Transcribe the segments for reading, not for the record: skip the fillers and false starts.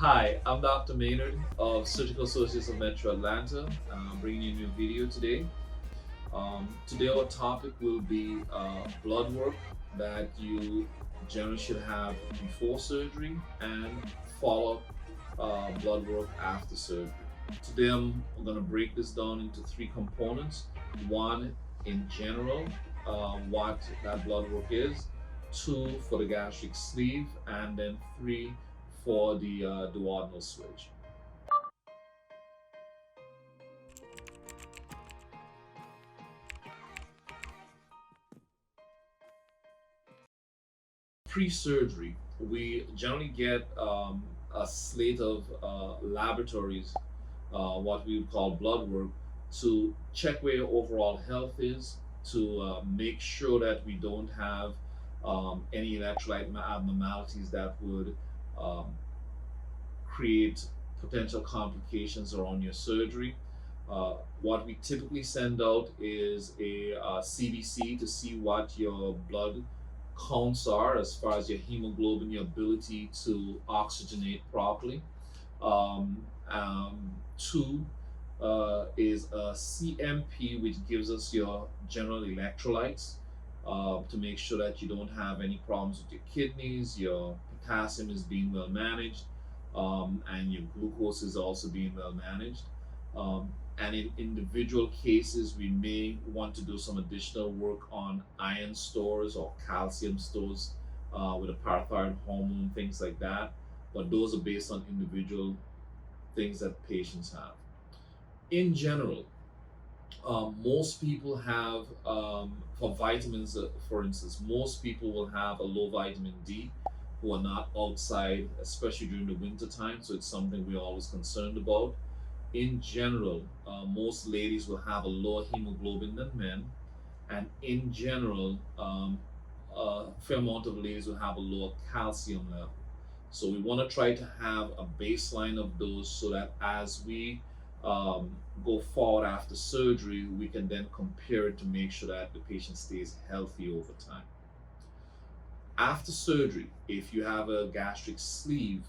Hi, I'm Dr. Maynard of Surgical Associates of Metro Atlanta, bringing you a new video today. Today our topic will be blood work that you generally should have before surgery and follow-up blood work after surgery. Today I'm going to break this down into three components. One, in general, what that blood work is. Two, for the gastric sleeve. And then three, for the duodenal switch. Pre-surgery, we generally get a slate of laboratories, what we would call blood work, to check where your overall health is, to make sure that we don't have any electrolyte abnormalities that would um, create potential complications around your surgery. What we typically send out is a CBC to see what your blood counts are as far as your hemoglobin, your ability to oxygenate properly. Two is a CMP, which gives us your general electrolytes to make sure that you don't have any problems with your kidneys, your potassium is being well managed, and your glucose is also being well managed. And in individual cases, we may want to do some additional work on iron stores or calcium stores with a parathyroid hormone, things like that. But those are based on individual things that patients have. In general, most people have, for vitamins, for instance, most people will have a low vitamin D who are not outside, especially during the winter time. So it's something we're always concerned about. In general, most ladies will have a lower hemoglobin than men, and in general, a fair amount of ladies will have a lower calcium level. So we want to try to have a baseline of those so that as we um, go forward after surgery, we can then compare it to make sure that the patient stays healthy over time. After surgery, if you have a gastric sleeve,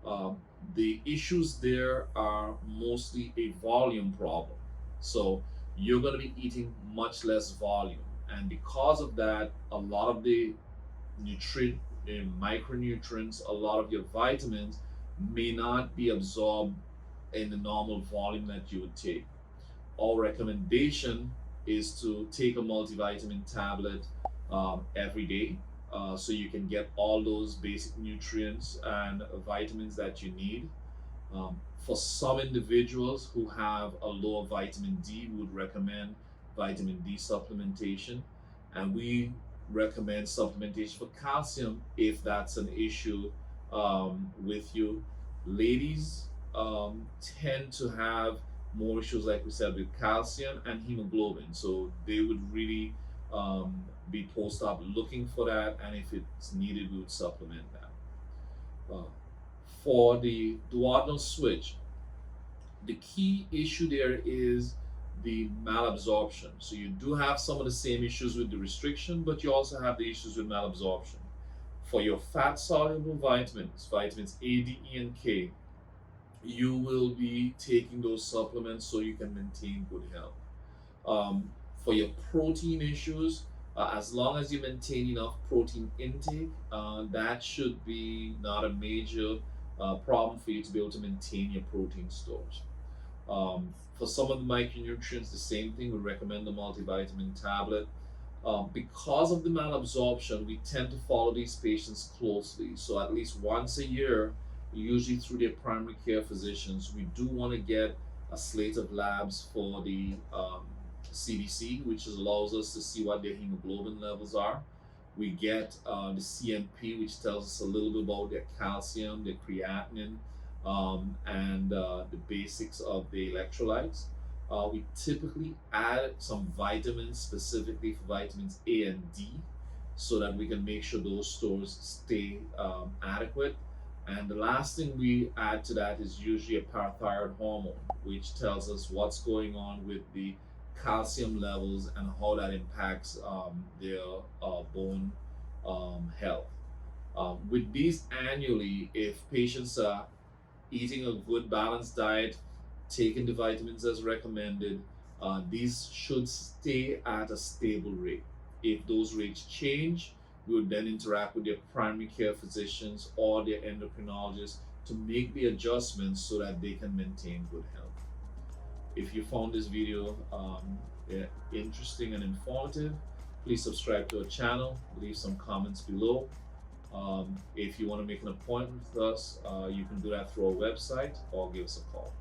um, the issues there are mostly a volume problem. So you're going to be eating much less volume. And because of that, a lot of the nutrient micronutrients, a lot of your vitamins may not be absorbed in the normal volume that you would take. Our recommendation is to take a multivitamin tablet every day so you can get all those basic nutrients and vitamins that you need. For some individuals who have a lower vitamin D, we would recommend vitamin D supplementation, and we recommend supplementation for calcium if that's an issue with you. Ladies tend to have more issues, like we said, with calcium and hemoglobin, so they would really be post-op looking for that, and if it's needed, we would supplement that. Uh, for the duodenal switch, the key issue there is the malabsorption. So you do have some of the same issues with the restriction, but you also have the issues with malabsorption. For your fat soluble vitamins, vitamins A, D, E, and K, you will be taking those supplements so you can maintain good health. Um, for your protein issues, as long as you maintain enough protein intake, that should be not a major problem for you to be able to maintain your protein stores. For some of the micronutrients, the same thing. We recommend the multivitamin tablet. Because of the malabsorption, we tend to follow these patients closely. So at least once a year, usually through their primary care physicians, we do want to get a slate of labs for the CBC, which allows us to see what their hemoglobin levels are. We get the CMP, which tells us a little bit about their calcium, their creatinine, and the basics of the electrolytes. We typically add some vitamins specifically for vitamins A and D so that we can make sure those stores stay adequate. And the last thing we add to that is usually a parathyroid hormone, which tells us what's going on with the calcium levels and how that impacts their bone health. With these annually, if patients are eating a good balanced diet, taking the vitamins as recommended, these should stay at a stable rate. If those rates change, we would then interact with their primary care physicians or their endocrinologists to make the adjustments so that they can maintain good health. If you found this video yeah, interesting and informative, please subscribe to our channel, leave some comments below. If you want to make an appointment with us, you can do that through our website or give us a call.